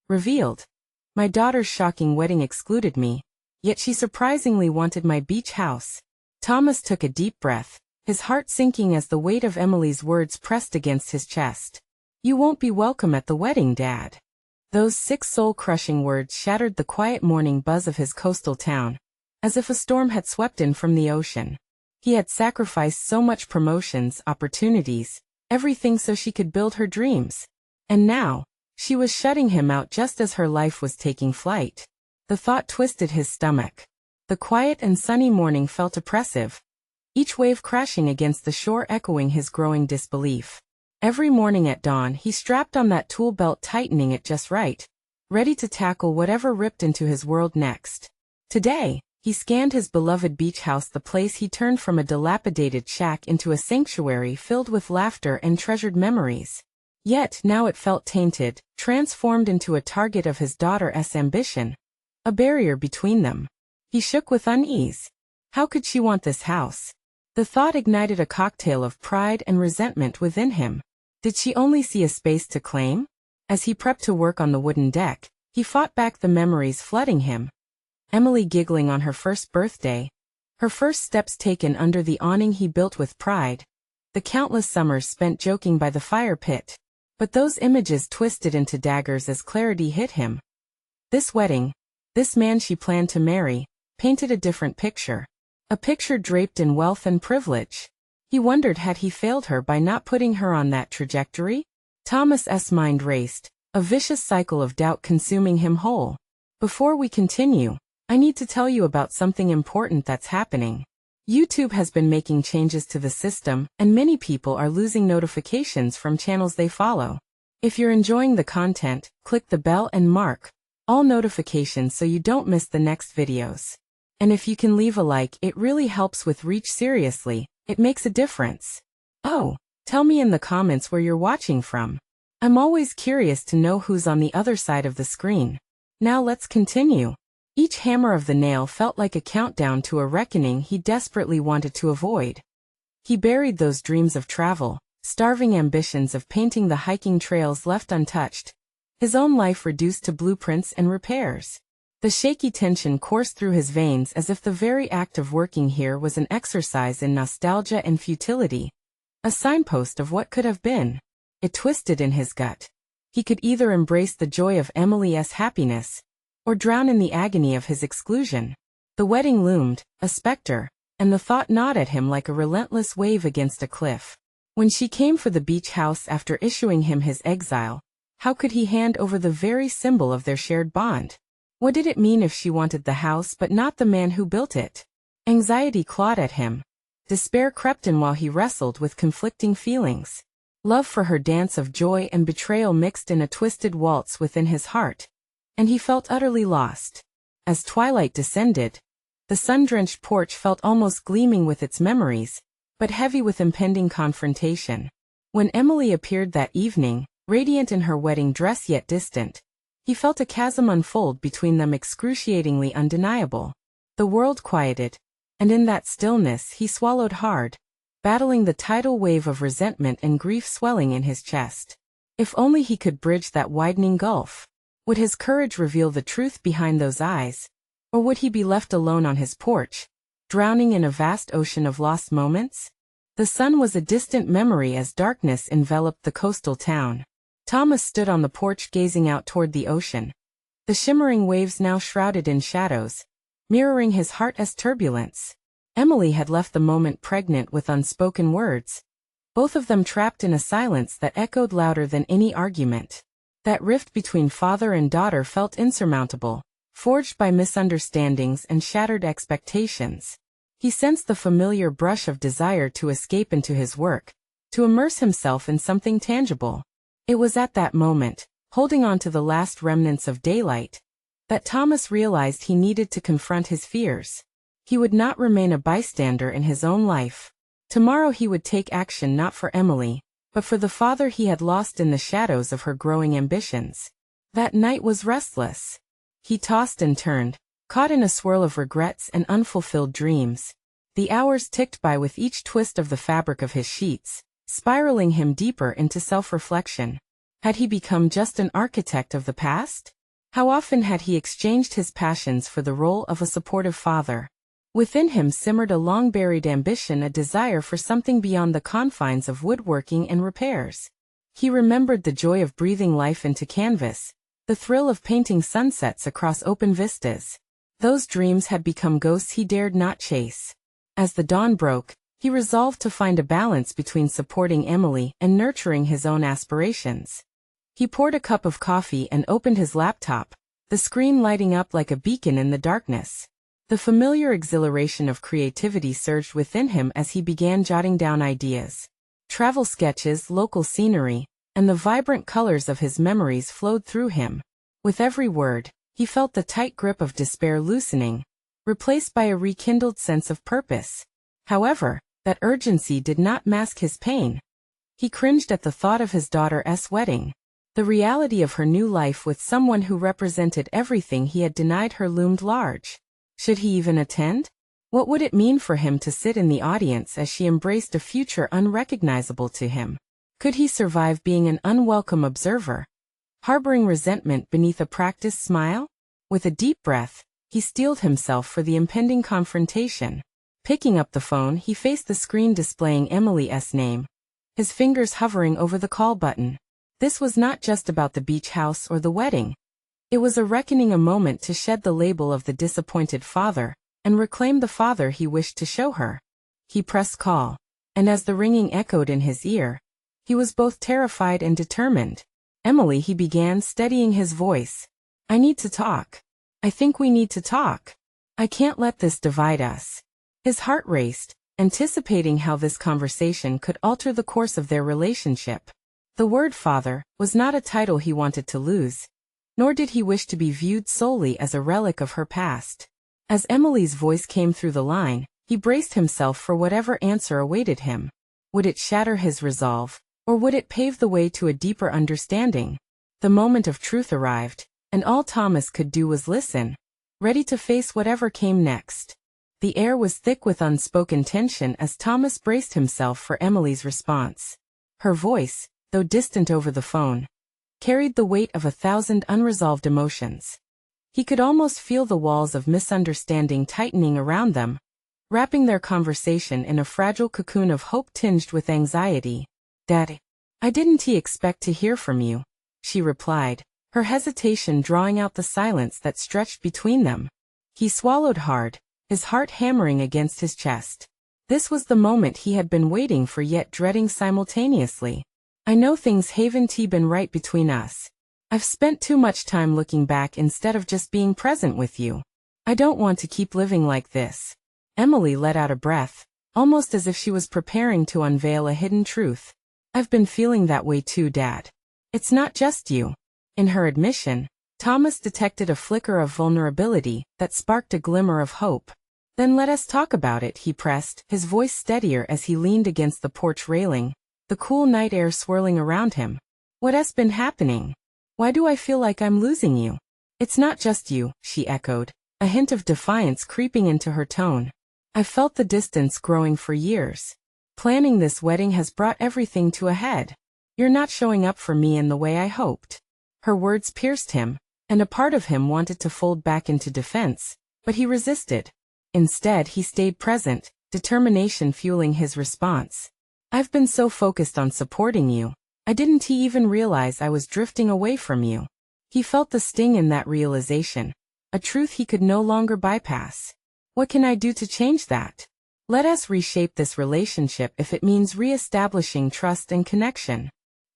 Revealed. My daughter's shocking wedding excluded me, yet she surprisingly wanted my beach house. Thomas took a deep breath, his heart sinking as the weight of Emily's words pressed against his chest. You won't be welcome at the wedding, Dad. Those 6 soul-crushing words shattered the quiet morning buzz of his coastal town, as if a storm had swept in from the ocean. He had sacrificed so much promotions, opportunities, everything so she could build her dreams. And now, she was shutting him out just as her life was taking flight. The thought twisted his stomach. The quiet and sunny morning felt oppressive, each wave crashing against the shore echoing his growing disbelief. Every morning at dawn he strapped on that tool belt, tightening it just right, ready to tackle whatever ripped into his world next. Today, he scanned his beloved beach house, the place he turned from a dilapidated shack into a sanctuary filled with laughter and treasured memories. Yet now it felt tainted, transformed into a target of his daughter's ambition, a barrier between them. He shook with unease. How could she want this house? The thought ignited a cocktail of pride and resentment within him. Did she only see a space to claim? As he prepped to work on the wooden deck, he fought back the memories flooding him. Emily giggling on her first birthday, her first steps taken under the awning he built with pride, the countless summers spent joking by the fire pit. But those images twisted into daggers as clarity hit him. This wedding, this man she planned to marry, painted a different picture. A picture draped in wealth and privilege. He wondered, had he failed her by not putting her on that trajectory? Thomas's mind raced, a vicious cycle of doubt consuming him whole. Before we continue, I need to tell you about something important that's happening. YouTube has been making changes to the system, and many people are losing notifications from channels they follow. If you're enjoying the content, click the bell and mark all notifications so you don't miss the next videos. And if you can leave a like, it really helps with reach. Seriously, it makes a difference. Oh, tell me in the comments where you're watching from. I'm always curious to know who's on the other side of the screen. Now let's continue. Each hammer of the nail felt like a countdown to a reckoning he desperately wanted to avoid. He buried those dreams of travel, starving ambitions of painting the hiking trails left untouched, his own life reduced to blueprints and repairs. The shaky tension coursed through his veins as if the very act of working here was an exercise in nostalgia and futility, a signpost of what could have been. It twisted in his gut. He could either embrace the joy of Emily's happiness, or drown in the agony of his exclusion. The wedding loomed, a specter, and the thought gnawed at him like a relentless wave against a cliff. When she came for the beach house after issuing him his exile, how could he hand over the very symbol of their shared bond? What did it mean if she wanted the house but not the man who built it? Anxiety clawed at him. Despair crept in while he wrestled with conflicting feelings. Love for her dance of joy and betrayal mixed in a twisted waltz within his heart, and he felt utterly lost. As twilight descended, the sun-drenched porch felt almost gleaming with its memories, but heavy with impending confrontation. When Emily appeared that evening, radiant in her wedding dress yet distant, he felt a chasm unfold between them, excruciatingly undeniable. The world quieted, and in that stillness he swallowed hard, battling the tidal wave of resentment and grief swelling in his chest. If only he could bridge that widening gulf. Would his courage reveal the truth behind those eyes? Or would he be left alone on his porch, drowning in a vast ocean of lost moments? The sun was a distant memory as darkness enveloped the coastal town. Thomas stood on the porch gazing out toward the ocean. The shimmering waves now shrouded in shadows, mirroring his heart's turbulence. Emily had left the moment pregnant with unspoken words, both of them trapped in a silence that echoed louder than any argument. That rift between father and daughter felt insurmountable, forged by misunderstandings and shattered expectations. He sensed the familiar brush of desire to escape into his work, to immerse himself in something tangible. It was at that moment, holding on to the last remnants of daylight, that Thomas realized he needed to confront his fears. He would not remain a bystander in his own life. Tomorrow he would take action, not for Emily, but for the father he had lost in the shadows of her growing ambitions. That night was restless. He tossed and turned, caught in a swirl of regrets and unfulfilled dreams. The hours ticked by with each twist of the fabric of his sheets, spiraling him deeper into self-reflection. Had he become just an architect of the past? How often had he exchanged his passions for the role of a supportive father? Within him simmered a long-buried ambition, a desire for something beyond the confines of woodworking and repairs. He remembered the joy of breathing life into canvas, the thrill of painting sunsets across open vistas. Those dreams had become ghosts he dared not chase. As the dawn broke, he resolved to find a balance between supporting Emily and nurturing his own aspirations. He poured a cup of coffee and opened his laptop, the screen lighting up like a beacon in the darkness. The familiar exhilaration of creativity surged within him as he began jotting down ideas. Travel sketches, local scenery, and the vibrant colors of his memories flowed through him. With every word, he felt the tight grip of despair loosening, replaced by a rekindled sense of purpose. However, that urgency did not mask his pain. He cringed at the thought of his daughter's wedding. The reality of her new life with someone who represented everything he had denied her loomed large. Should he even attend? What would it mean for him to sit in the audience as she embraced a future unrecognizable to him? Could he survive being an unwelcome observer, harboring resentment beneath a practiced smile? With a deep breath, he steeled himself for the impending confrontation. Picking up the phone, he faced the screen displaying Emily's name, his fingers hovering over the call button. This was not just about the beach house or the wedding. It was a reckoning, a moment to shed the label of the disappointed father and reclaim the father he wished to show her. He pressed call, and as the ringing echoed in his ear, he was both terrified and determined. Emily, he began, steadying his voice. I need to talk. I think we need to talk. I can't let this divide us. His heart raced, anticipating how this conversation could alter the course of their relationship. The word father was not a title he wanted to lose, nor did he wish to be viewed solely as a relic of her past. As Emily's voice came through the line, he braced himself for whatever answer awaited him. Would it shatter his resolve, or would it pave the way to a deeper understanding? The moment of truth arrived, and all Thomas could do was listen, ready to face whatever came next. The air was thick with unspoken tension as Thomas braced himself for Emily's response. Her voice, though distant over the phone, carried the weight of 1,000 unresolved emotions. He could almost feel the walls of misunderstanding tightening around them, wrapping their conversation in a fragile cocoon of hope tinged with anxiety. Daddy, I didn't expect to hear from you, she replied, her hesitation drawing out the silence that stretched between them. He swallowed hard, his heart hammering against his chest. This was the moment he had been waiting for yet dreading simultaneously. I know things haven't been right between us. I've spent too much time looking back instead of just being present with you. I don't want to keep living like this. Emily let out a breath, almost as if she was preparing to unveil a hidden truth. I've been feeling that way too, Dad. It's not just you. In her admission, Thomas detected a flicker of vulnerability that sparked a glimmer of hope. Then let us talk about it, he pressed, his voice steadier as he leaned against the porch railing, the cool night air swirling around him. What has been happening? Why do I feel like I'm losing you? It's not just you, she echoed, a hint of defiance creeping into her tone. I've felt the distance growing for years. Planning this wedding has brought everything to a head. You're not showing up for me in the way I hoped. Her words pierced him, and a part of him wanted to fold back into defense, but he resisted. Instead, he stayed present, determination fueling his response. I've been so focused on supporting you, I didn't even realize I was drifting away from you. He felt the sting in that realization, a truth he could no longer bypass. What can I do to change that? Let us reshape this relationship if it means re-establishing trust and connection.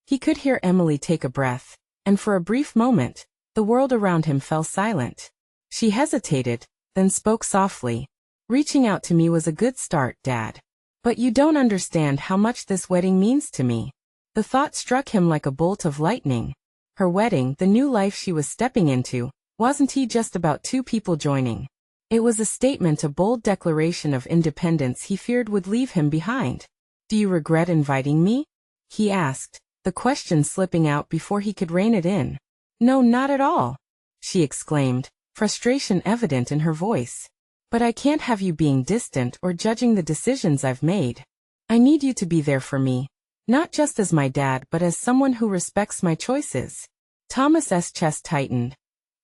He could hear Emily take a breath, and for a brief moment, the world around him fell silent. She hesitated, then spoke softly. Reaching out to me was a good start, Dad. But you don't understand how much this wedding means to me. The thought struck him like a bolt of lightning. Her wedding, the new life she was stepping into, wasn't just about two people joining. It was a statement, a bold declaration of independence he feared would leave him behind. Do you regret inviting me? He asked, the question slipping out before he could rein it in. No, not at all, she exclaimed, frustration evident in her voice. But I can't have you being distant or judging the decisions I've made. I need you to be there for me, not just as my dad but as someone who respects my choices. Thomas's chest tightened.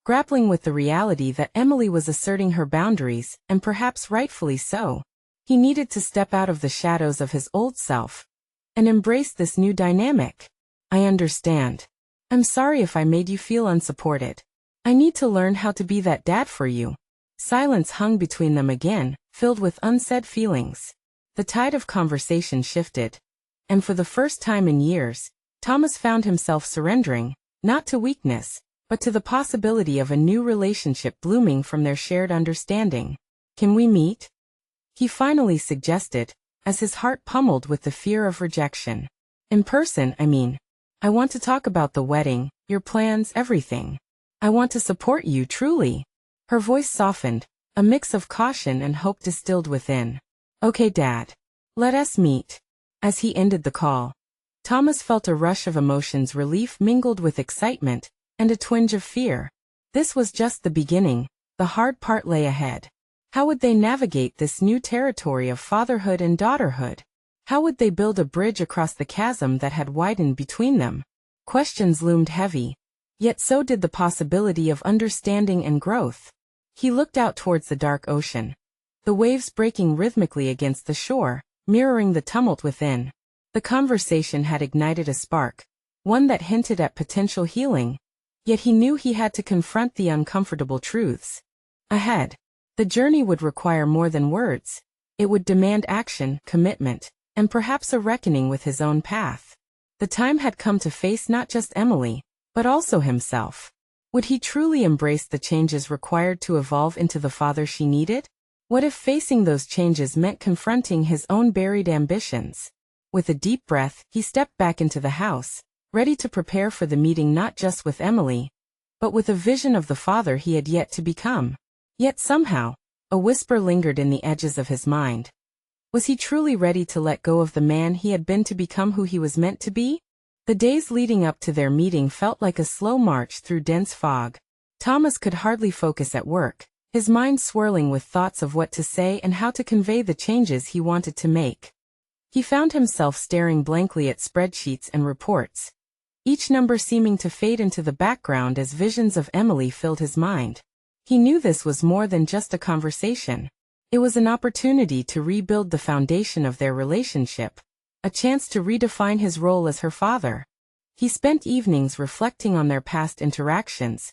grappling with the reality that Emily was asserting her boundaries, and perhaps rightfully so. He needed to step out of the shadows of his old self and embrace this new dynamic. I understand. I'm sorry if I made you feel unsupported. I need to learn how to be that dad for you. Silence hung between them again, filled with unsaid feelings. The tide of conversation shifted, and for the first time in years, Thomas found himself surrendering, not to weakness, but to the possibility of a new relationship blooming from their shared understanding. Can we meet? He finally suggested, as his heart pummeled with the fear of rejection. In person, I mean. I want to talk about the wedding, your plans, everything. I want to support you, truly. Her voice softened, a mix of caution and hope distilled within. Okay, Dad. Let us meet. As he ended the call, Thomas felt a rush of emotions, relief mingled with excitement, and a twinge of fear. This was just the beginning, the hard part lay ahead. How would they navigate this new territory of fatherhood and daughterhood? How would they build a bridge across the chasm that had widened between them? Questions loomed heavy, yet so did the possibility of understanding and growth. He looked out towards the dark ocean, the waves breaking rhythmically against the shore, mirroring the tumult within. The conversation had ignited a spark, one that hinted at potential healing, yet he knew he had to confront the uncomfortable truths ahead. The journey would require more than words. It would demand action, commitment, and perhaps a reckoning with his own path. The time had come to face not just Emily, but also himself. Would he truly embrace the changes required to evolve into the father she needed? What if facing those changes meant confronting his own buried ambitions? With a deep breath, he stepped back into the house, ready to prepare for the meeting not just with Emily, but with a vision of the father he had yet to become. Yet somehow, a whisper lingered in the edges of his mind. Was he truly ready to let go of the man he had been to become who he was meant to be? The days leading up to their meeting felt like a slow march through dense fog. Thomas could hardly focus at work, his mind swirling with thoughts of what to say and how to convey the changes he wanted to make. He found himself staring blankly at spreadsheets and reports, each number seeming to fade into the background as visions of Emily filled his mind. He knew this was more than just a conversation. It was an opportunity to rebuild the foundation of their relationship, a chance to redefine his role as her father. He spent evenings reflecting on their past interactions,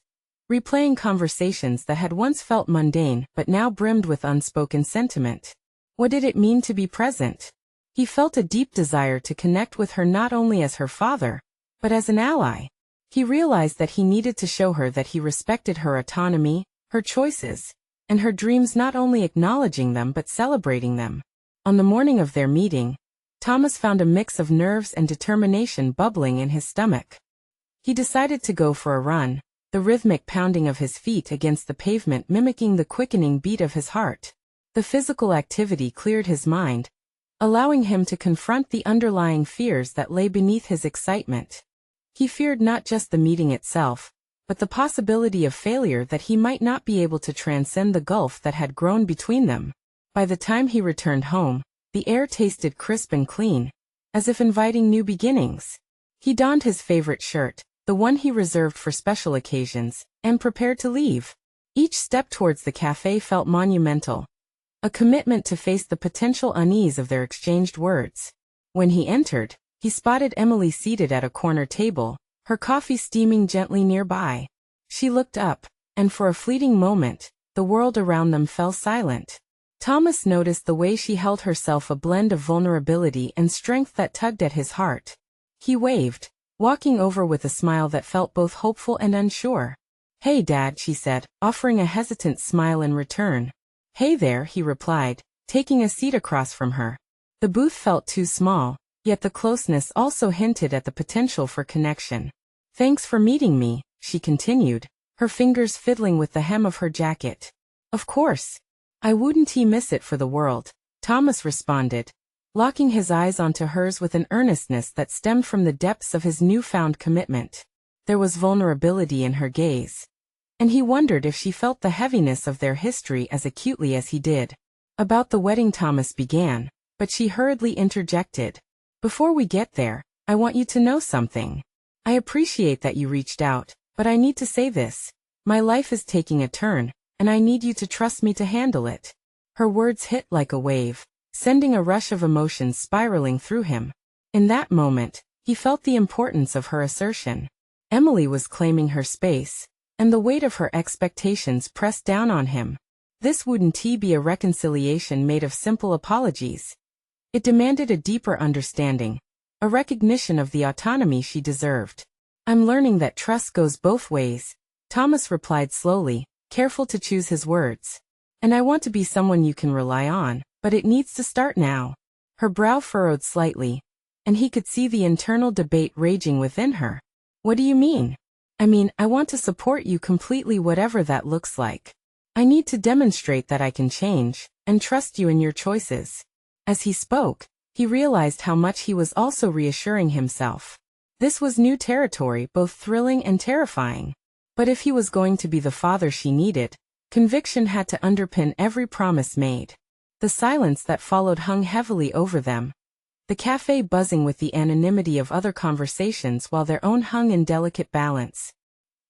replaying conversations that had once felt mundane but now brimmed with unspoken sentiment. What did it mean to be present? He felt a deep desire to connect with her not only as her father, but as an ally. He realized that he needed to show her that he respected her autonomy, her choices, and her dreams, not only acknowledging them but celebrating them. On the morning of their meeting, Thomas found a mix of nerves and determination bubbling in his stomach. He decided to go for a run, the rhythmic pounding of his feet against the pavement mimicking the quickening beat of his heart. The physical activity cleared his mind, allowing him to confront the underlying fears that lay beneath his excitement. He feared not just the meeting itself, but the possibility of failure, that he might not be able to transcend the gulf that had grown between them. By the time he returned home, the air tasted crisp and clean, as if inviting new beginnings. He donned his favorite shirt, the one he reserved for special occasions, and prepared to leave. Each step towards the cafe felt monumental, a commitment to face the potential unease of their exchanged words. When he entered, he spotted Emily seated at a corner table, her coffee steaming gently nearby. She looked up, and for a fleeting moment, the world around them fell silent. Thomas noticed the way she held herself, a blend of vulnerability and strength that tugged at his heart. He waved, walking over with a smile that felt both hopeful and unsure. "Hey, Dad," she said, offering a hesitant smile in return. "Hey there," he replied, taking a seat across from her. The booth felt too small, yet the closeness also hinted at the potential for connection. "Thanks for meeting me," she continued, her fingers fiddling with the hem of her jacket. "Of course. I wouldn't miss it for the world," Thomas responded, locking his eyes onto hers with an earnestness that stemmed from the depths of his newfound commitment. There was vulnerability in her gaze, and he wondered if she felt the heaviness of their history as acutely as he did. "About the wedding," Thomas began, but she hurriedly interjected. "Before we get there, I want you to know something. I appreciate that you reached out, but I need to say this. My life is taking a turn, and I need you to trust me to handle it. Her words hit like a wave, sending a rush of emotions spiraling through him. In that moment, he felt the importance of her assertion. Emily was claiming her space, and the weight of her expectations pressed down on him. This wouldn't be a reconciliation made of simple apologies. It demanded a deeper understanding, a recognition of the autonomy she deserved. I'm learning that trust goes both ways, Thomas replied slowly, careful to choose his words. And I want to be someone you can rely on, but it needs to start now. Her brow furrowed slightly, and he could see the internal debate raging within her. What do you mean? I want to support you completely, whatever that looks like. I need to demonstrate that I can change, and trust you in your choices. As he spoke, he realized how much he was also reassuring himself. This was new territory, both thrilling and terrifying. But if he was going to be the father she needed, conviction had to underpin every promise made. The silence that followed hung heavily over them, the cafe buzzing with the anonymity of other conversations while their own hung in delicate balance.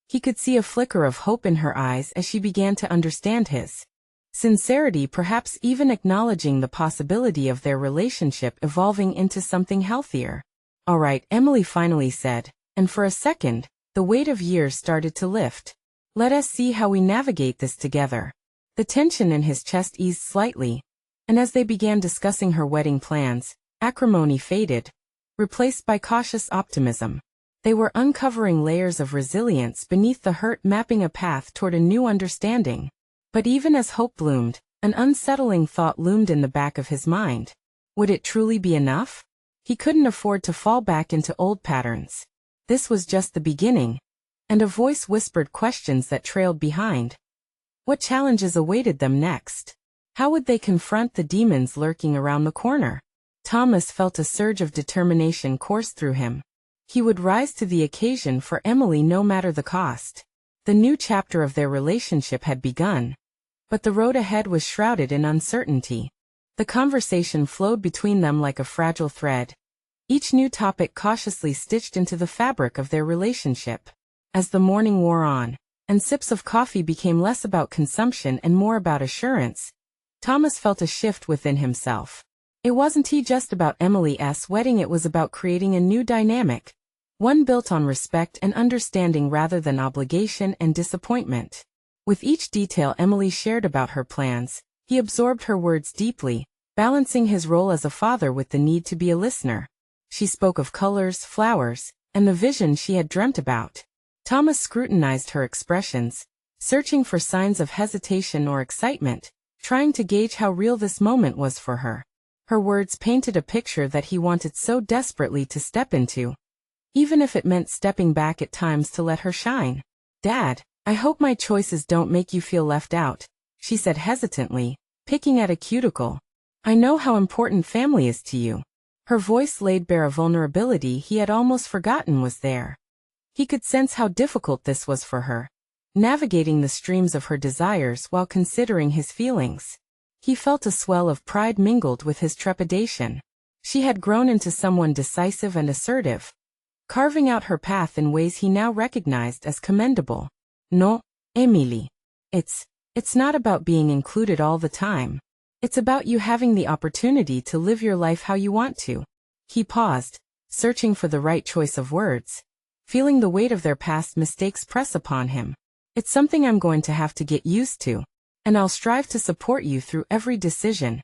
He could see a flicker of hope in her eyes as she began to understand his sincerity, perhaps even acknowledging the possibility of their relationship evolving into something healthier. All right, Emily finally said, and for a second, the weight of years started to lift. Let us see how we navigate this together. The tension in his chest eased slightly, and as they began discussing her wedding plans, acrimony faded, replaced by cautious optimism. They were uncovering layers of resilience beneath the hurt, mapping a path toward a new understanding. But even as hope bloomed, an unsettling thought loomed in the back of his mind. Would it truly be enough? He couldn't afford to fall back into old patterns. This was just the beginning. And a voice whispered questions that trailed behind. What challenges awaited them next? How would they confront the demons lurking around the corner? Thomas felt a surge of determination course through him. He would rise to the occasion for Emily no matter the cost. The new chapter of their relationship had begun. But the road ahead was shrouded in uncertainty. The conversation flowed between them like a fragile thread, each new topic cautiously stitched into the fabric of their relationship. As the morning wore on, and sips of coffee became less about consumption and more about assurance, Thomas felt a shift within himself. It wasn't just about Emily's wedding, it was about creating a new dynamic, one built on respect and understanding rather than obligation and disappointment. With each detail Emily shared about her plans, he absorbed her words deeply, balancing his role as a father with the need to be a listener. She spoke of colors, flowers, and the vision she had dreamt about. Thomas scrutinized her expressions, searching for signs of hesitation or excitement, trying to gauge how real this moment was for her. Her words painted a picture that he wanted so desperately to step into, even if it meant stepping back at times to let her shine. Dad, I hope my choices don't make you feel left out, she said hesitantly, picking at a cuticle. I know how important family is to you. Her voice laid bare a vulnerability he had almost forgotten was there. He could sense how difficult this was for her, navigating the streams of her desires while considering his feelings. He felt a swell of pride mingled with his trepidation. She had grown into someone decisive and assertive, carving out her path in ways he now recognized as commendable. No, Emily. It's not about being included all the time. It's about you having the opportunity to live your life how you want to. He paused, searching for the right choice of words, feeling the weight of their past mistakes press upon him. It's something I'm going to have to get used to, and I'll strive to support you through every decision,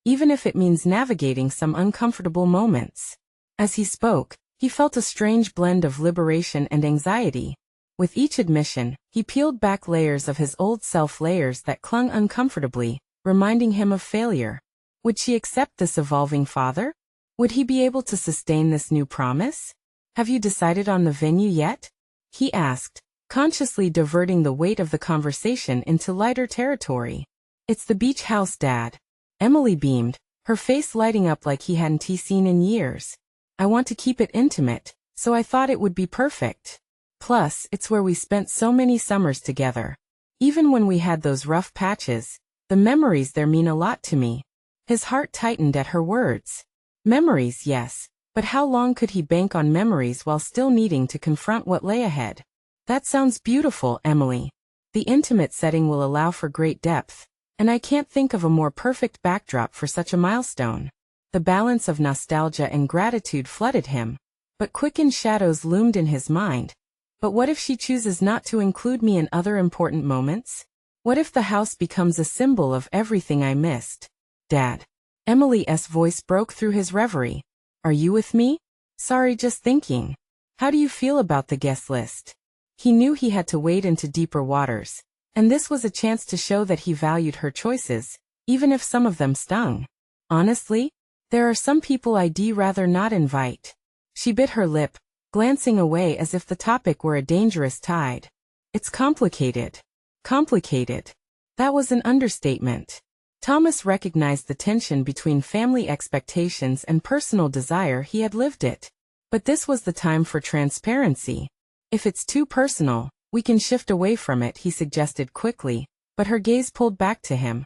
even if it means navigating some uncomfortable moments. As he spoke, he felt a strange blend of liberation and anxiety. With each admission, he peeled back layers of his old self, layers that clung uncomfortably, reminding him of failure. Would she accept this evolving father? Would he be able to sustain this new promise? Have you decided on the venue yet? He asked, consciously diverting the weight of the conversation into lighter territory. It's the beach house, Dad. Emily beamed, her face lighting up like he hadn't seen in years. I want to keep it intimate, so I thought it would be perfect. Plus, it's where we spent so many summers together. Even when we had those rough patches, the memories there mean a lot to me. His heart tightened at her words. Memories, yes, but how long could he bank on memories while still needing to confront what lay ahead? That sounds beautiful, Emily. The intimate setting will allow for great depth, and I can't think of a more perfect backdrop for such a milestone. The balance of nostalgia and gratitude flooded him, but quickened shadows loomed in his mind. But what if she chooses not to include me in other important moments? What if the house becomes a symbol of everything I missed? Dad. Emily's voice broke through his reverie. Are you with me? Sorry, just thinking. How do you feel about the guest list? He knew he had to wade into deeper waters, and this was a chance to show that he valued her choices, even if some of them stung. Honestly, there are some people I'd rather not invite. She bit her lip, glancing away as if the topic were a dangerous tide. It's complicated. Complicated. That was an understatement. Thomas recognized the tension between family expectations and personal desire. He had lived it. But this was the time for transparency. If it's too personal, we can shift away from it, he suggested quickly, but her gaze pulled back to him.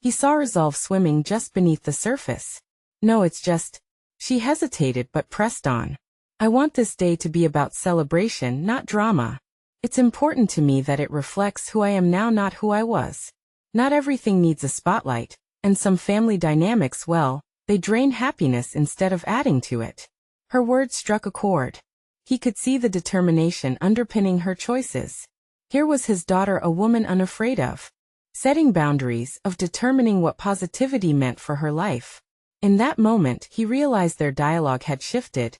He saw resolve swimming just beneath the surface. No, it's just... She hesitated but pressed on. I want this day to be about celebration, not drama. It's important to me that it reflects who I am now, not who I was. Not everything needs a spotlight, and some family dynamics, well, they drain happiness instead of adding to it. Her words struck a chord. He could see the determination underpinning her choices. Here was his daughter, a woman unafraid of setting boundaries, of determining what positivity meant for her life. In that moment, he realized their dialogue had shifted.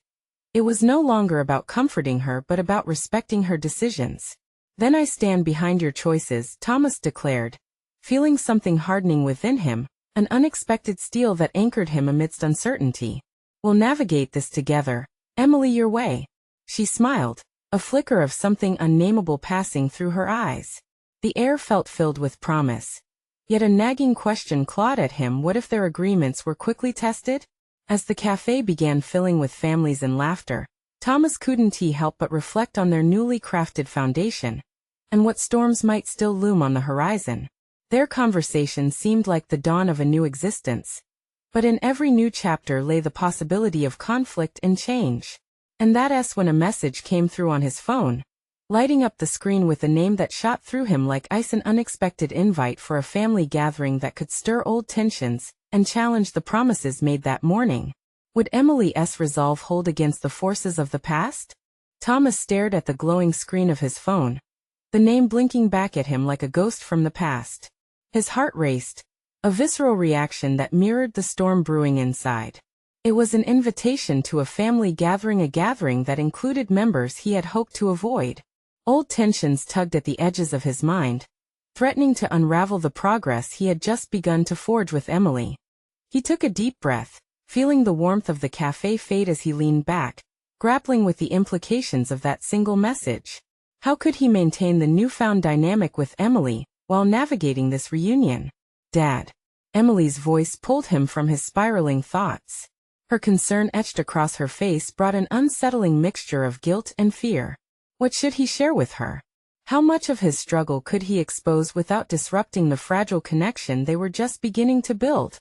It was no longer about comforting her but about respecting her decisions. Then I stand behind your choices, Thomas declared, feeling something hardening within him, an unexpected steel that anchored him amidst uncertainty. We'll navigate this together, Emily, your way. She smiled, a flicker of something unnameable passing through her eyes. The air felt filled with promise. Yet a nagging question clawed at him: what if their agreements were quickly tested? As the cafe began filling with families and laughter, Thomas couldn't help but reflect on their newly crafted foundation, and what storms might still loom on the horizon. Their conversation seemed like the dawn of a new existence. But in every new chapter lay the possibility of conflict and change. And that's when a message came through on his phone, lighting up the screen with a name that shot through him like ice: an unexpected invite for a family gathering that could stir old tensions and challenge the promises made that morning. Would Emily's resolve hold against the forces of the past? Thomas stared at the glowing screen of his phone, the name blinking back at him like a ghost from the past. His heart raced, a visceral reaction that mirrored the storm brewing inside. It was an invitation to a family gathering, a gathering that included members he had hoped to avoid. Old tensions tugged at the edges of his mind, threatening to unravel the progress he had just begun to forge with Emily. He took a deep breath, feeling the warmth of the cafe fade as he leaned back, grappling with the implications of that single message. How could he maintain the newfound dynamic with Emily while navigating this reunion? Dad. Emily's voice pulled him from his spiraling thoughts. Her concern etched across her face brought an unsettling mixture of guilt and fear. What should he share with her? How much of his struggle could he expose without disrupting the fragile connection they were just beginning to build?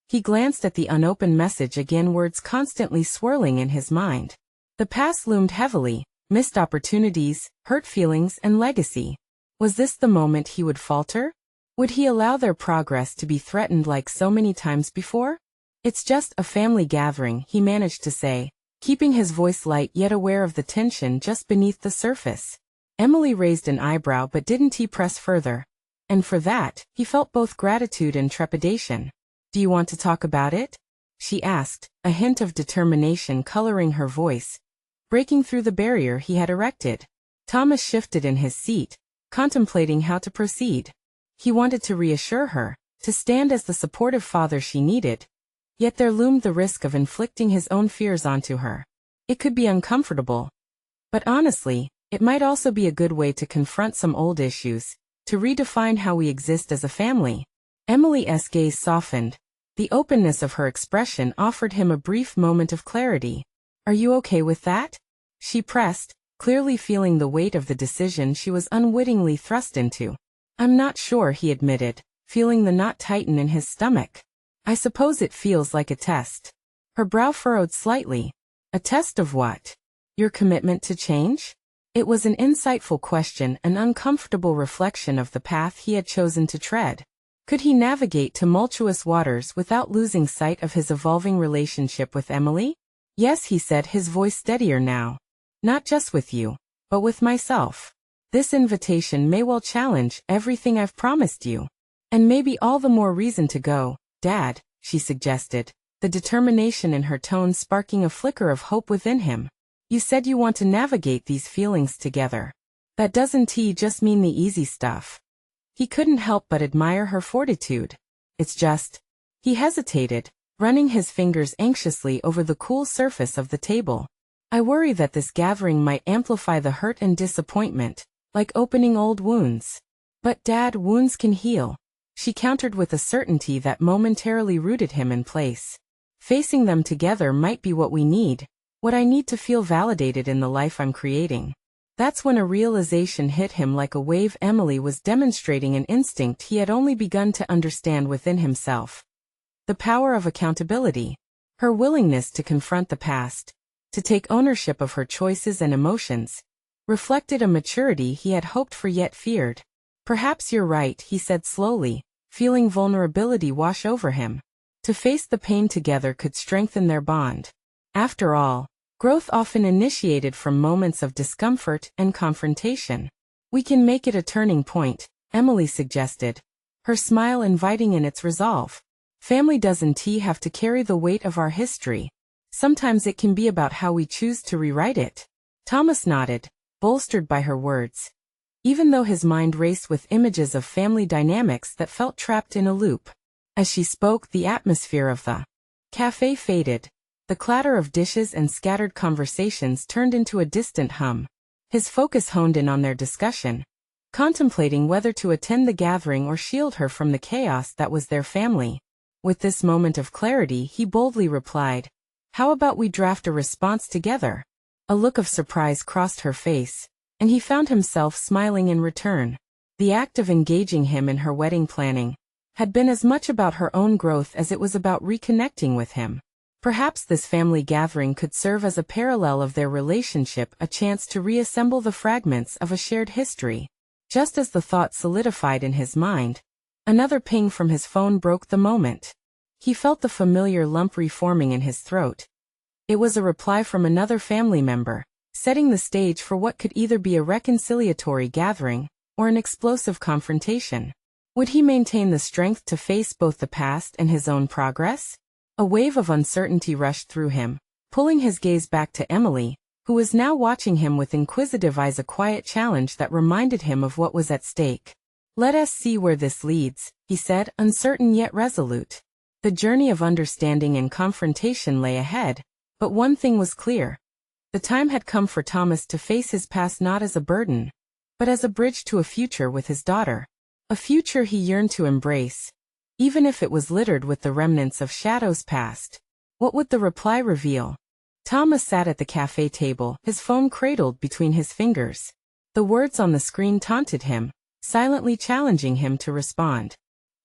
He glanced at the unopened message again, words constantly swirling in his mind. The past loomed heavily: missed opportunities, hurt feelings, and legacy. Was this the moment he would falter? Would he allow their progress to be threatened like so many times before? It's just a family gathering, he managed to say, keeping his voice light yet aware of the tension just beneath the surface. Emily raised an eyebrow, but didn't he press further? And for that, he felt both gratitude and trepidation. Do you want to talk about it? She asked, a hint of determination coloring her voice, breaking through the barrier he had erected. Thomas shifted in his seat, contemplating how to proceed. He wanted to reassure her, to stand as the supportive father she needed, yet there loomed the risk of inflicting his own fears onto her. It could be uncomfortable. But honestly, it might also be a good way to confront some old issues, to redefine how we exist as a family. Emily's gaze softened. The openness of her expression offered him a brief moment of clarity. Are you okay with that? She pressed, clearly feeling the weight of the decision she was unwittingly thrust into. I'm not sure, he admitted, feeling the knot tighten in his stomach. I suppose it feels like a test. Her brow furrowed slightly. A test of what? Your commitment to change? It was an insightful question, an uncomfortable reflection of the path he had chosen to tread. Could he navigate tumultuous waters without losing sight of his evolving relationship with Emily? Yes, he said, his voice steadier now. Not just with you, but with myself. This invitation may well challenge everything I've promised you. And maybe all the more reason to go, Dad, she suggested, the determination in her tone sparking a flicker of hope within him. You said you want to navigate these feelings together. That doesn't just mean the easy stuff. He couldn't help but admire her fortitude. It's just... He hesitated, running his fingers anxiously over the cool surface of the table. I worry that this gathering might amplify the hurt and disappointment, like opening old wounds. But Dad, wounds can heal, she countered with a certainty that momentarily rooted him in place. Facing them together might be what we need, what I need to feel validated in the life I'm creating. That's when a realization hit him like a wave. Emily was demonstrating an instinct he had only begun to understand within himself. The power of accountability. Her willingness to confront the past, to take ownership of her choices and emotions, reflected a maturity he had hoped for yet feared. Perhaps you're right, he said slowly, feeling vulnerability wash over him. To face the pain together could strengthen their bond. After all, growth often initiated from moments of discomfort and confrontation. We can make it a turning point, Emily suggested, her smile inviting in its resolve. Family doesn't have to carry the weight of our history. Sometimes it can be about how we choose to rewrite it. Thomas nodded, bolstered by her words. Even though his mind raced with images of family dynamics that felt trapped in a loop. As she spoke, the atmosphere of the cafe faded. The clatter of dishes and scattered conversations turned into a distant hum. His focus honed in on their discussion, contemplating whether to attend the gathering or shield her from the chaos that was their family. With this moment of clarity, he boldly replied, "How about we draft a response together?" A look of surprise crossed her face, and he found himself smiling in return. The act of engaging him in her wedding planning had been as much about her own growth as it was about reconnecting with him. Perhaps this family gathering could serve as a parallel of their relationship, a chance to reassemble the fragments of a shared history. Just as the thought solidified in his mind, another ping from his phone broke the moment. He felt the familiar lump reforming in his throat. It was a reply from another family member, setting the stage for what could either be a reconciliatory gathering or an explosive confrontation. Would he maintain the strength to face both the past and his own progress? A wave of uncertainty rushed through him, pulling his gaze back to Emily, who was now watching him with inquisitive eyes, a quiet challenge that reminded him of what was at stake. "Let us see where this leads," he said, uncertain yet resolute. The journey of understanding and confrontation lay ahead, but one thing was clear. The time had come for Thomas to face his past not as a burden, but as a bridge to a future with his daughter. A future he yearned to embrace, even if it was littered with the remnants of shadows past. What would the reply reveal? Thomas sat at the cafe table, his phone cradled between his fingers. The words on the screen taunted him, silently challenging him to respond.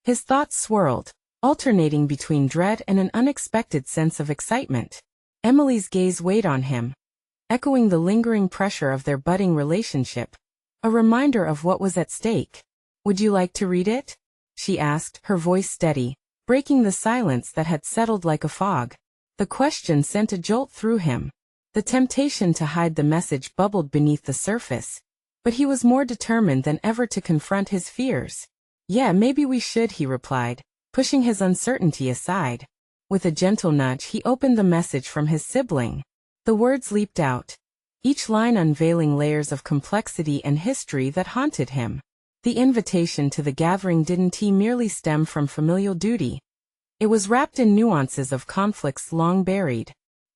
His thoughts swirled, alternating between dread and an unexpected sense of excitement. Emily's gaze weighed on him, echoing the lingering pressure of their budding relationship, a reminder of what was at stake. "Would you like to read it?" she asked, her voice steady, breaking the silence that had settled like a fog. The question sent a jolt through him. The temptation to hide the message bubbled beneath the surface, but he was more determined than ever to confront his fears. "Yeah, maybe we should," he replied, pushing his uncertainty aside. With a gentle nudge, he opened the message from his sibling. The words leaped out, each line unveiling layers of complexity and history that haunted him. The invitation to the gathering didn't merely stem from familial duty. It was wrapped in nuances of conflicts long buried.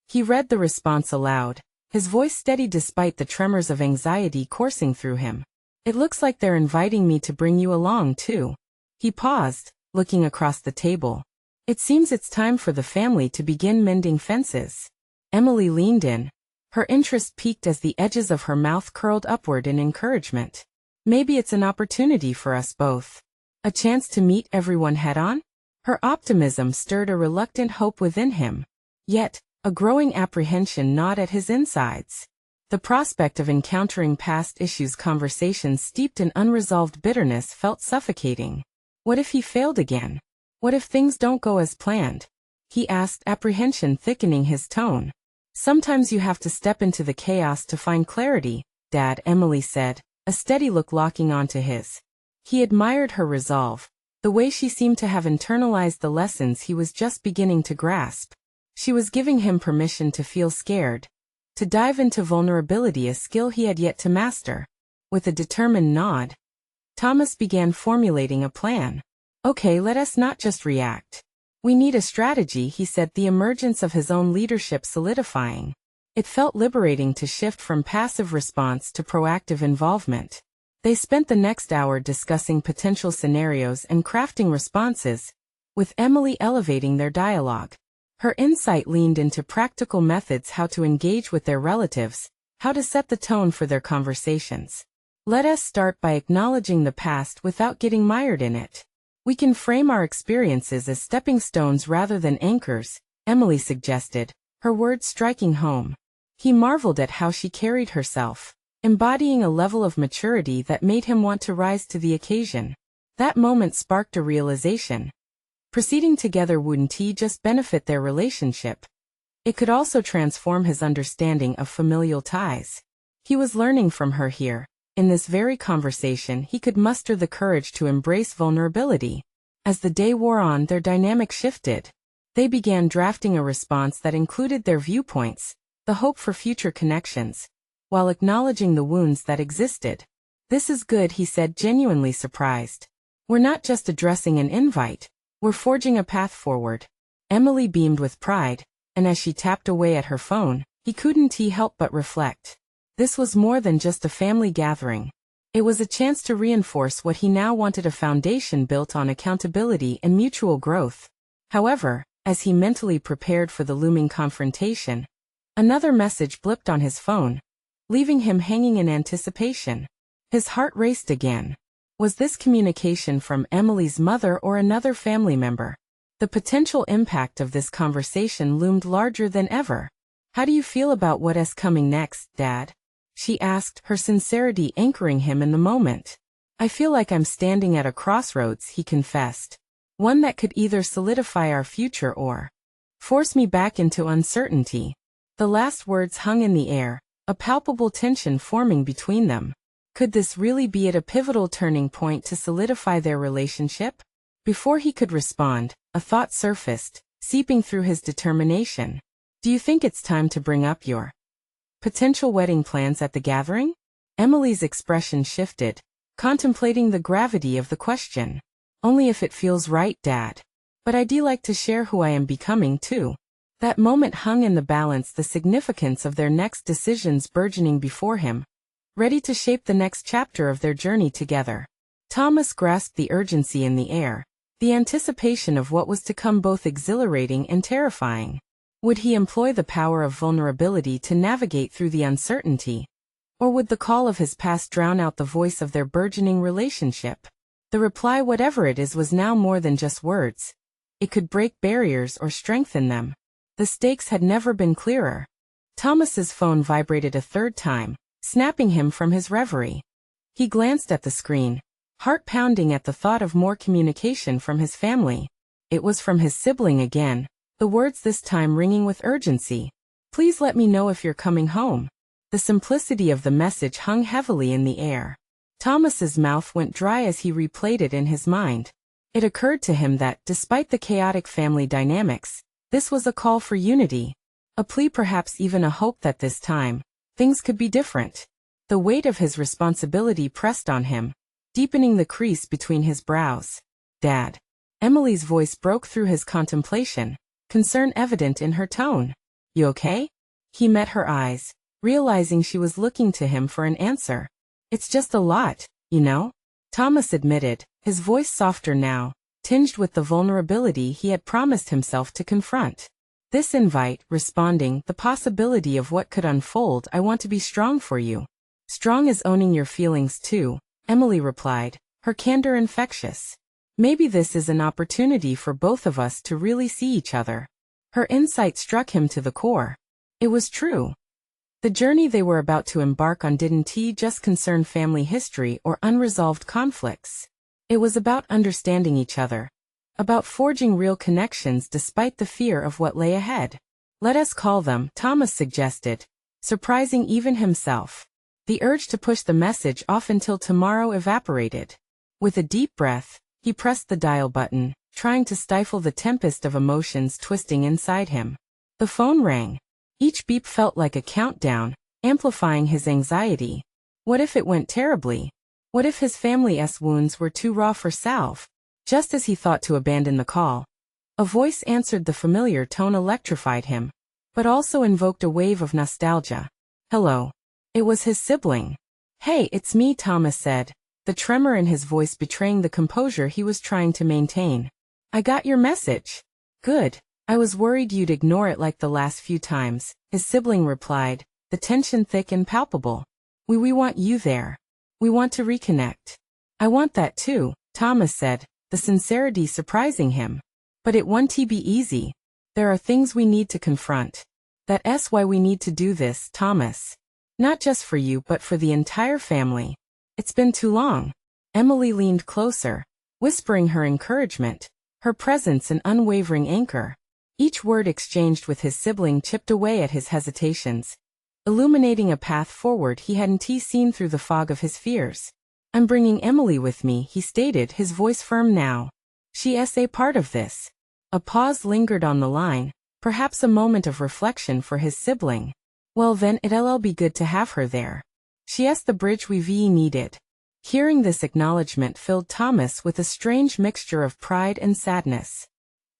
He read the response aloud, his voice steady despite the tremors of anxiety coursing through him. "It looks like they're inviting me to bring you along too." He paused, looking across the table. "It seems it's time for the family to begin mending fences." Emily leaned in, her interest piqued as the edges of her mouth curled upward in encouragement. "Maybe it's an opportunity for us both. A chance to meet everyone head-on?" Her optimism stirred a reluctant hope within him, yet a growing apprehension gnawed at his insides. The prospect of encountering past issues conversations steeped in unresolved bitterness felt suffocating. What if he failed again? What if things don't go as planned? He asked, apprehension thickening his tone. Sometimes you have to step into the chaos to find clarity, Dad, Emily said, a steady look locking onto his. He admired her resolve, the way she seemed to have internalized the lessons he was just beginning to grasp. She was giving him permission to feel scared, to dive into vulnerability, a skill he had yet to master. With a determined nod, Thomas began formulating a plan. Okay, let us not just react. We need a strategy, he said, the emergence of his own leadership solidifying. It felt liberating to shift from passive response to proactive involvement. They spent the next hour discussing potential scenarios and crafting responses, with Emily elevating their dialogue. Her insight leaned into practical methods, how to engage with their relatives, how to set the tone for their conversations. Let us start by acknowledging the past without getting mired in it. We can frame our experiences as stepping stones rather than anchors, Emily suggested, her words striking home. He marveled at how she carried herself, embodying a level of maturity that made him want to rise to the occasion. That moment sparked a realization. Proceeding together wouldn't just benefit their relationship. It could also transform his understanding of familial ties. He was learning from her here. In this very conversation, he could muster the courage to embrace vulnerability. As the day wore on, their dynamic shifted. They began drafting a response that included their viewpoints, the hope for future connections, while acknowledging the wounds that existed. This is good, he said, genuinely surprised. We're not just addressing an invite. We're forging a path forward. Emily beamed with pride, and as she tapped away at her phone, he couldn't help but reflect. This was more than just a family gathering. It was a chance to reinforce what he now wanted, a foundation built on accountability and mutual growth. However, as he mentally prepared for the looming confrontation, another message blipped on his phone, leaving him hanging in anticipation. His heart raced again. Was this communication from Emily's mother or another family member? The potential impact of this conversation loomed larger than ever. How do you feel about what's coming next, Dad? She asked, her sincerity anchoring him in the moment. I feel like I'm standing at a crossroads, he confessed. One that could either solidify our future or force me back into uncertainty. The last words hung in the air, a palpable tension forming between them. Could this really be at a pivotal turning point to solidify their relationship? Before he could respond, a thought surfaced, seeping through his determination. Do you think it's time to bring up your potential wedding plans at the gathering? Emily's expression shifted, contemplating the gravity of the question. Only if it feels right, Dad. But I'd like to share who I am becoming too. That moment hung in the balance, the significance of their next decisions burgeoning before him, ready to shape the next chapter of their journey together. Thomas grasped the urgency in the air, the anticipation of what was to come, both exhilarating and terrifying. Would he employ the power of vulnerability to navigate through the uncertainty? Or would the call of his past drown out the voice of their burgeoning relationship? The reply, whatever it is, was now more than just words. It could break barriers or strengthen them. The stakes had never been clearer. Thomas's phone vibrated a third time, snapping him from his reverie. He glanced at the screen, heart pounding at the thought of more communication from his family. It was from his sibling again, the words this time ringing with urgency. Please let me know if you're coming home. The simplicity of the message hung heavily in the air. Thomas's mouth went dry as he replayed it in his mind. It occurred to him that, despite the chaotic family dynamics, this was a call for unity, a plea, perhaps even a hope that this time, things could be different. The weight of his responsibility pressed on him, deepening the crease between his brows. Dad. Emily's voice broke through his contemplation, concern evident in her tone. You okay? He met her eyes, realizing she was looking to him for an answer. It's just a lot, you know? Thomas admitted, his voice softer now, tinged with the vulnerability he had promised himself to confront. This invite, responding, the possibility of what could unfold. I want to be strong for you. Strong as owning your feelings too, Emily replied, her candor infectious. Maybe this is an opportunity for both of us to really see each other. Her insight struck him to the core. It was true. The journey they were about to embark on didn't just concern family history or unresolved conflicts. It was about understanding each other, about forging real connections despite the fear of what lay ahead. Let us call them, Thomas suggested, surprising even himself. The urge to push the message off until tomorrow evaporated. With a deep breath, he pressed the dial button, trying to stifle the tempest of emotions twisting inside him. The phone rang. Each beep felt like a countdown, amplifying his anxiety. What if it went terribly? What if his family's wounds were too raw for salve? Just as he thought to abandon the call, a voice answered. The familiar tone electrified him, but also invoked a wave of nostalgia. Hello. It was his sibling. Hey, it's me, Thomas said, the tremor in his voice betraying the composure he was trying to maintain. I got your message. Good. I was worried you'd ignore it like the last few times, his sibling replied, the tension thick and palpable. We want you there. We want to reconnect. I want that too, Thomas said, the sincerity surprising him. But it won't be easy. There are things we need to confront. That's why we need to do this, Thomas. Not just for you but for the entire family. It's been too long. Emily leaned closer, whispering her encouragement, her presence an unwavering anchor. Each word exchanged with his sibling chipped away at his hesitations, illuminating a path forward he hadn't seen through the fog of his fears. I'm bringing Emily with me, he stated, his voice firm now. She's a part of this. A pause lingered on the line, perhaps a moment of reflection for his sibling. Well then it'll be good to have her there. She's the bridge we've needed. Hearing this acknowledgement filled Thomas with a strange mixture of pride and sadness.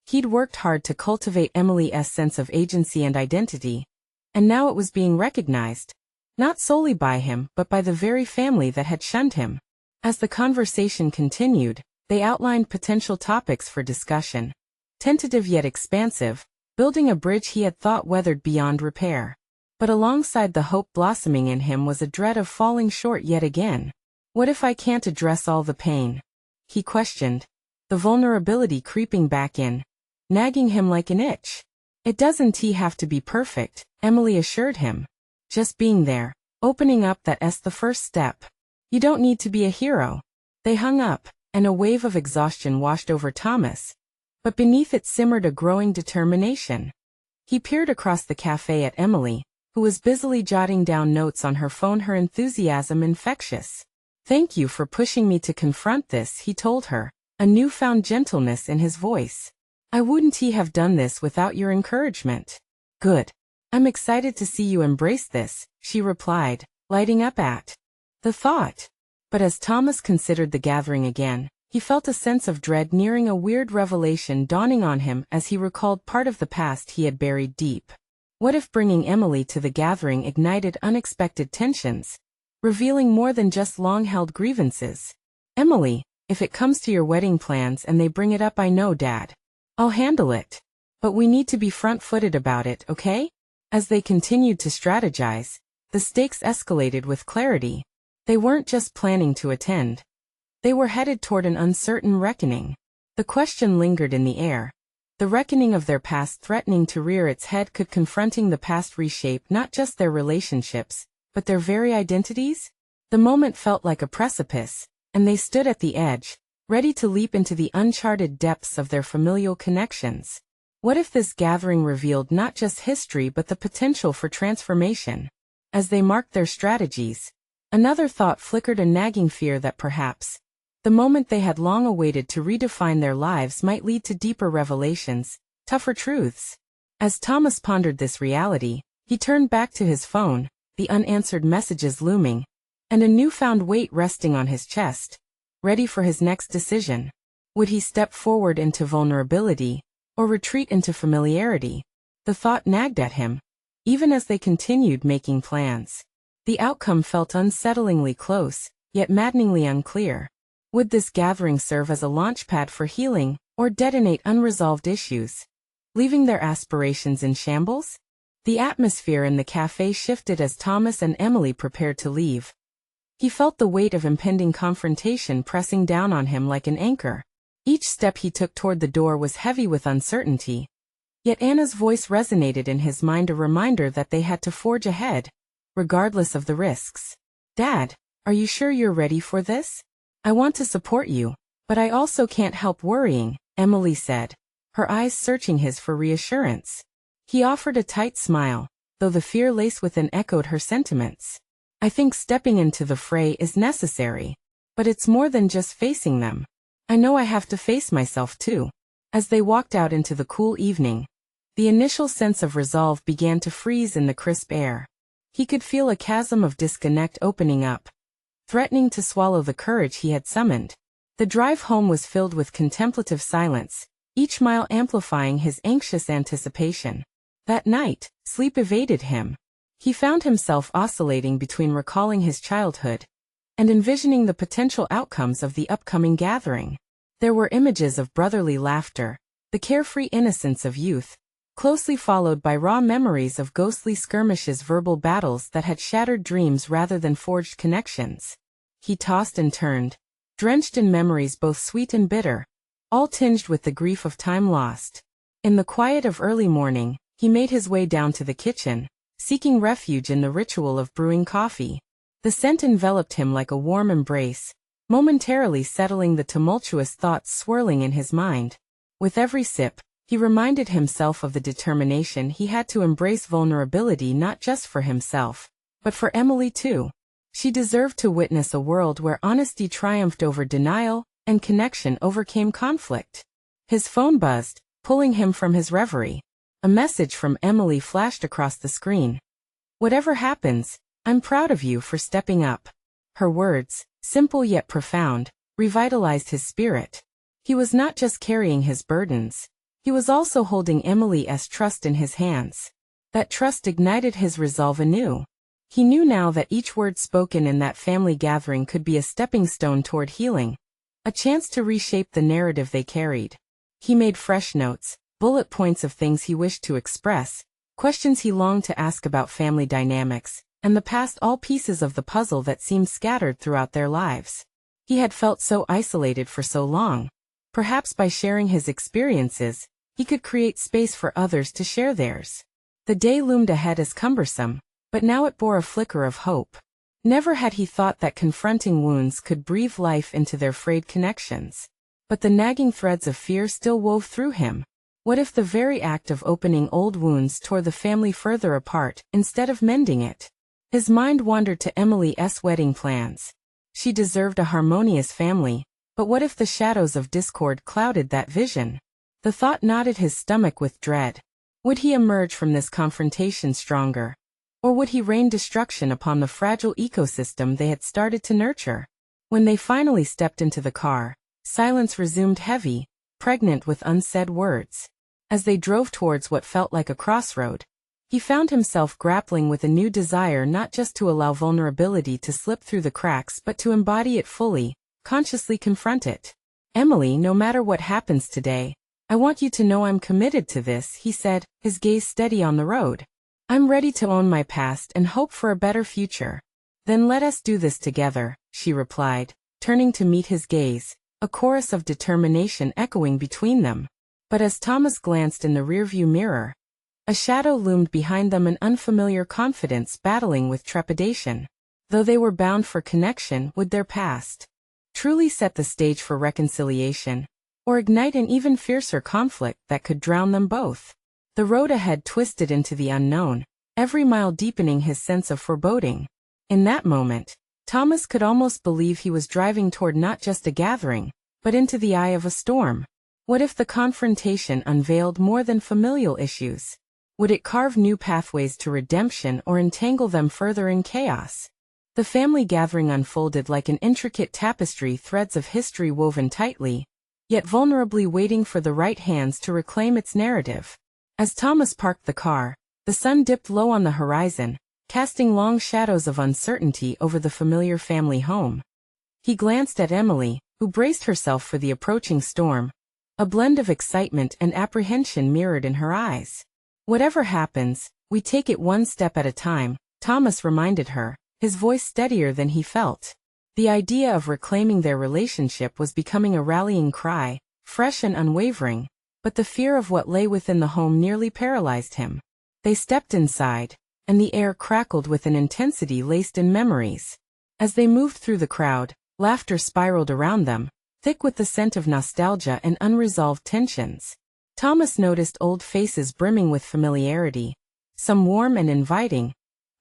He'd worked hard to cultivate Emily's sense of agency and identity, and now it was being recognized, not solely by him but by the very family that had shunned him. As the conversation continued, they outlined potential topics for discussion. Tentative yet expansive, building a bridge he had thought weathered beyond repair. But alongside the hope blossoming in him was a dread of falling short yet again. What if I can't address all the pain? He questioned, the vulnerability creeping back in, nagging him like an itch. It doesn't have to be perfect, Emily assured him. Just being there, opening up, that's the first step. You don't need to be a hero. They hung up, and a wave of exhaustion washed over Thomas. But beneath it simmered a growing determination. He peered across the cafe at Emily, who was busily jotting down notes on her phone, her enthusiasm infectious. Thank you for pushing me to confront this, he told her, a newfound gentleness in his voice. I wouldn't have done this without your encouragement. Good. I'm excited to see you embrace this, she replied, lighting up at the thought. But as Thomas considered the gathering again, he felt a sense of dread, nearing a weird revelation dawning on him as he recalled part of the past he had buried deep. What if bringing Emily to the gathering ignited unexpected tensions, revealing more than just long-held grievances? Emily, if it comes to your wedding plans and they bring it up, I know, Dad. I'll handle it. But we need to be front-footed about it, okay? As they continued to strategize, the stakes escalated with clarity. They weren't just planning to attend. They were headed toward an uncertain reckoning. The question lingered in the air. The reckoning of their past threatening to rear its head. Could confronting the past reshape not just their relationships, but their very identities? The moment felt like a precipice, and they stood at the edge, ready to leap into the uncharted depths of their familial connections. What if this gathering revealed not just history but the potential for transformation? As they marked their strategies, another thought flickered, a nagging fear that perhaps the moment they had long awaited to redefine their lives might lead to deeper revelations, tougher truths. As Thomas pondered this reality, he turned back to his phone, the unanswered messages looming, and a newfound weight resting on his chest, ready for his next decision. Would he step forward into vulnerability, or retreat into familiarity? The thought nagged at him, even as they continued making plans. The outcome felt unsettlingly close, yet maddeningly unclear. Would this gathering serve as a launchpad for healing, or detonate unresolved issues, leaving their aspirations in shambles? The atmosphere in the cafe shifted as Thomas and Emily prepared to leave. He felt the weight of impending confrontation pressing down on him like an anchor. Each step he took toward the door was heavy with uncertainty. Yet Anna's voice resonated in his mind, a reminder that they had to forge ahead, regardless of the risks. "Dad, are you sure you're ready for this? I want to support you, but I also can't help worrying," Emily said, her eyes searching his for reassurance. He offered a tight smile, though the fear laced within echoed her sentiments. "I think stepping into the fray is necessary, but it's more than just facing them. I know I have to face myself too." As they walked out into the cool evening, the initial sense of resolve began to freeze in the crisp air. He could feel a chasm of disconnect opening up, threatening to swallow the courage he had summoned. The drive home was filled with contemplative silence, each mile amplifying his anxious anticipation. That night, sleep evaded him. He found himself oscillating between recalling his childhood and envisioning the potential outcomes of the upcoming gathering. There were images of brotherly laughter, the carefree innocence of youth, closely followed by raw memories of ghostly skirmishes, verbal battles that had shattered dreams rather than forged connections. He tossed and turned, drenched in memories both sweet and bitter, all tinged with the grief of time lost. In the quiet of early morning, he made his way down to the kitchen, seeking refuge in the ritual of brewing coffee. The scent enveloped him like a warm embrace, momentarily settling the tumultuous thoughts swirling in his mind. With every sip, he reminded himself of the determination he had to embrace vulnerability not just for himself, but for Emily too. She deserved to witness a world where honesty triumphed over denial, and connection overcame conflict. His phone buzzed, pulling him from his reverie. A message from Emily flashed across the screen. "Whatever happens, I'm proud of you for stepping up." Her words, simple yet profound, revitalized his spirit. He was not just carrying his burdens. He was also holding Emily's trust in his hands. That trust ignited his resolve anew. He knew now that each word spoken in that family gathering could be a stepping stone toward healing, a chance to reshape the narrative they carried. He made fresh notes, bullet points of things he wished to express, questions he longed to ask about family dynamics, and the past, all pieces of the puzzle that seemed scattered throughout their lives. He had felt so isolated for so long. Perhaps by sharing his experiences, he could create space for others to share theirs. The day loomed ahead as cumbersome, but now it bore a flicker of hope. Never had he thought that confronting wounds could breathe life into their frayed connections. But the nagging threads of fear still wove through him. What if the very act of opening old wounds tore the family further apart, instead of mending it? His mind wandered to Emily's wedding plans. She deserved a harmonious family, but what if the shadows of discord clouded that vision? The thought knotted his stomach with dread. Would he emerge from this confrontation stronger? Or would he rain destruction upon the fragile ecosystem they had started to nurture? When they finally stepped into the car, silence resumed heavy, pregnant with unsaid words. As they drove towards what felt like a crossroad, he found himself grappling with a new desire, not just to allow vulnerability to slip through the cracks but to embody it fully, consciously confront it. "Emily, no matter what happens today, I want you to know I'm committed to this," he said, his gaze steady on the road. "I'm ready to own my past and hope for a better future." "Then let us do this together," she replied, turning to meet his gaze, a chorus of determination echoing between them. But as Thomas glanced in the rearview mirror, a shadow loomed behind them, an unfamiliar confidence battling with trepidation. Though they were bound for connection, would their past truly set the stage for reconciliation, or ignite an even fiercer conflict that could drown them both? The road ahead twisted into the unknown, every mile deepening his sense of foreboding. In that moment, Thomas could almost believe he was driving toward not just a gathering, but into the eye of a storm. What if the confrontation unveiled more than familial issues? Would it carve new pathways to redemption or entangle them further in chaos? The family gathering unfolded like an intricate tapestry, threads of history woven tightly, yet vulnerably waiting for the right hands to reclaim its narrative. As Thomas parked the car, the sun dipped low on the horizon, casting long shadows of uncertainty over the familiar family home. He glanced at Emily, who braced herself for the approaching storm, a blend of excitement and apprehension mirrored in her eyes. "Whatever happens, we take it one step at a time," Thomas reminded her, his voice steadier than he felt. The idea of reclaiming their relationship was becoming a rallying cry, fresh and unwavering, but the fear of what lay within the home nearly paralyzed him. They stepped inside, and the air crackled with an intensity laced in memories. As they moved through the crowd, laughter spiraled around them, thick with the scent of nostalgia and unresolved tensions. Thomas noticed old faces brimming with familiarity, some warm and inviting,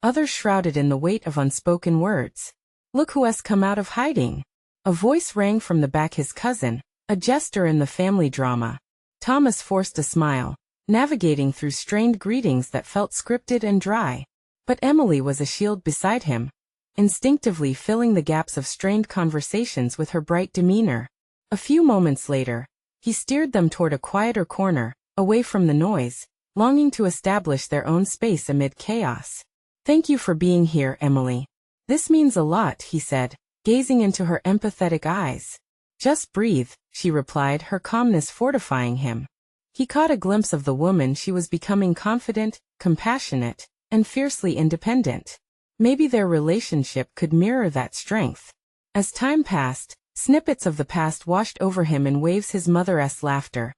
others shrouded in the weight of unspoken words. "Look who has come out of hiding!" A voice rang from the back, his cousin, a jester in the family drama. Thomas forced a smile, navigating through strained greetings that felt scripted and dry. But Emily was a shield beside him, instinctively filling the gaps of strained conversations with her bright demeanor. A few moments later, he steered them toward a quieter corner, away from the noise, longing to establish their own space amid chaos. "Thank you for being here, Emily. This means a lot," he said, gazing into her empathetic eyes. "Just breathe," she replied, her calmness fortifying him. He caught a glimpse of the woman she was becoming, confident, compassionate, and fiercely independent. Maybe their relationship could mirror that strength. As time passed, snippets of the past washed over him in waves: his mother's laughter,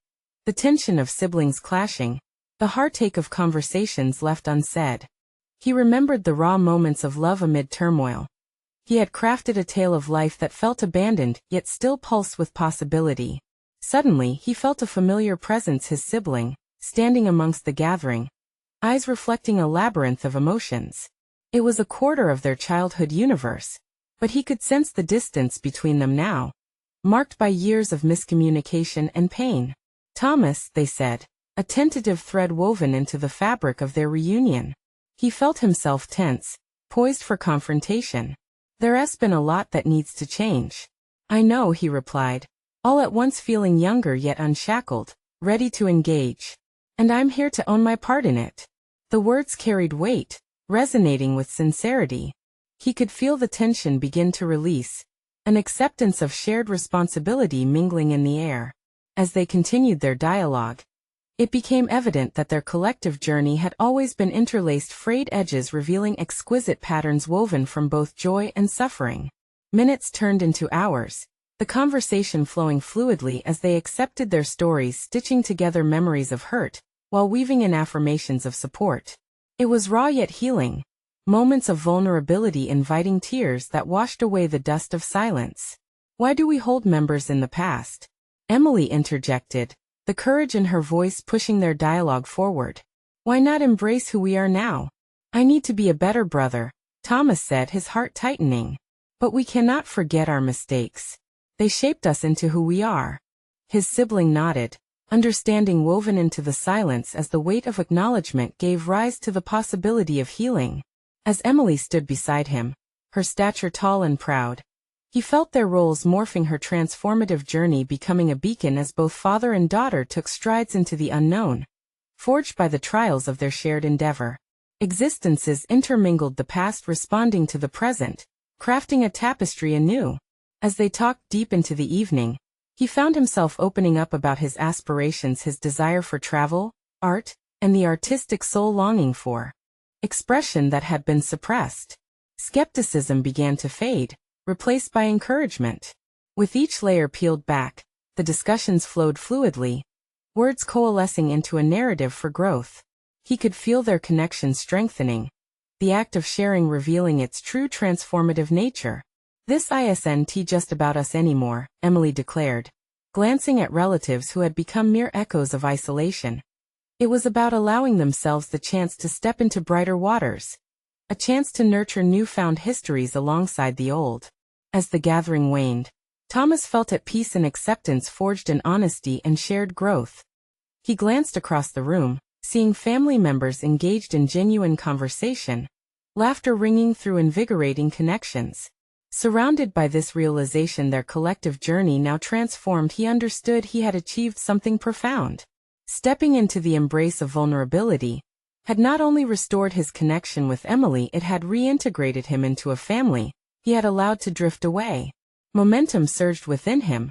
the tension of siblings clashing, the heartache of conversations left unsaid. He remembered the raw moments of love amid turmoil. He had crafted a tale of life that felt abandoned, yet still pulsed with possibility. Suddenly, he felt a familiar presence: his sibling, standing amongst the gathering, eyes reflecting a labyrinth of emotions. It was a quarter of their childhood universe, but he could sense the distance between them now, marked by years of miscommunication and pain. "Thomas," they said, a tentative thread woven into the fabric of their reunion. He felt himself tense, poised for confrontation. "There's been a lot that needs to change." "I know," he replied, all at once feeling younger yet unshackled, ready to engage. "And I'm here to own my part in it." The words carried weight, resonating with sincerity. He could feel the tension begin to release, an acceptance of shared responsibility mingling in the air. As they continued their dialogue, it became evident that their collective journey had always been interlaced, frayed edges revealing exquisite patterns woven from both joy and suffering. Minutes turned into hours, the conversation flowing fluidly as they accepted their stories, stitching together memories of hurt, while weaving in affirmations of support. It was raw yet healing, moments of vulnerability inviting tears that washed away the dust of silence. "Why do we hold members in the past?" Emily interjected, the courage in her voice pushing their dialogue forward. "Why not embrace who we are now?" "I need to be a better brother," Thomas said, his heart tightening. "But we cannot forget our mistakes. They shaped us into who we are." His sibling nodded, understanding woven into the silence as the weight of acknowledgement gave rise to the possibility of healing. As Emily stood beside him, her stature tall and proud, he felt their roles morphing, her transformative journey becoming a beacon as both father and daughter took strides into the unknown, forged by the trials of their shared endeavor. Existences intermingled, the past responding to the present, crafting a tapestry anew. As they talked deep into the evening, he found himself opening up about his aspirations, his desire for travel, art, and the artistic soul longing for expression that had been suppressed. Skepticism began to fade, replaced by encouragement. With each layer peeled back, the discussions flowed fluidly, words coalescing into a narrative for growth. He could feel their connection strengthening, the act of sharing revealing its true transformative nature. "This isn't just about us anymore," Emily declared, glancing at relatives who had become mere echoes of isolation. It was about allowing themselves the chance to step into brighter waters, a chance to nurture newfound histories alongside the old. As the gathering waned, Thomas felt at peace, an acceptance forged in honesty and shared growth. He glanced across the room, seeing family members engaged in genuine conversation, laughter ringing through invigorating connections. Surrounded by this realization, their collective journey now transformed, he understood he had achieved something profound. Stepping into the embrace of vulnerability had not only restored his connection with Emily, it had reintegrated him into a family he had allowed to drift away. Momentum surged within him,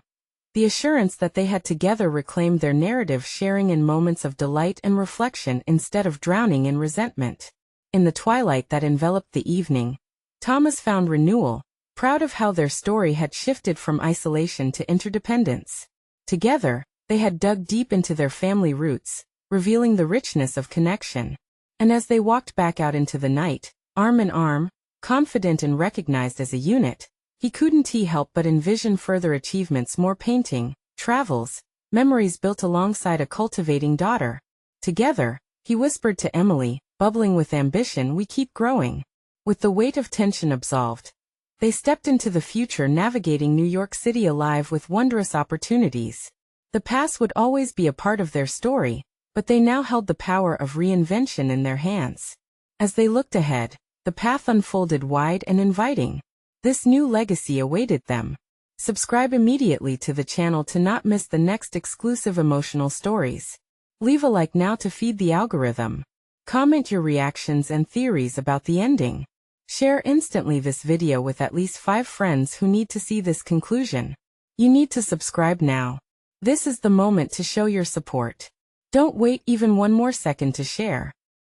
the assurance that they had together reclaimed their narrative, sharing in moments of delight and reflection instead of drowning in resentment. In the twilight that enveloped the evening, Thomas found renewal, proud of how their story had shifted from isolation to interdependence. Together, they had dug deep into their family roots, revealing the richness of connection. And as they walked back out into the night, arm in arm, confident and recognized as a unit, he couldn't help but envision further achievements, more painting, travels, memories built alongside a cultivating daughter. Together, he whispered to Emily, bubbling with ambition, we keep growing. With the weight of tension absolved, they stepped into the future, navigating New York City alive with wondrous opportunities. The past would always be a part of their story, but they now held the power of reinvention in their hands. As they looked ahead, the path unfolded wide and inviting. This new legacy awaited them. Subscribe immediately to the channel to not miss the next exclusive emotional stories. Leave a like now to feed the algorithm. Comment your reactions and theories about the ending. Share instantly this video with at least 5 friends who need to see this conclusion. You need to subscribe now. This is the moment to show your support. Don't wait even one more second to share.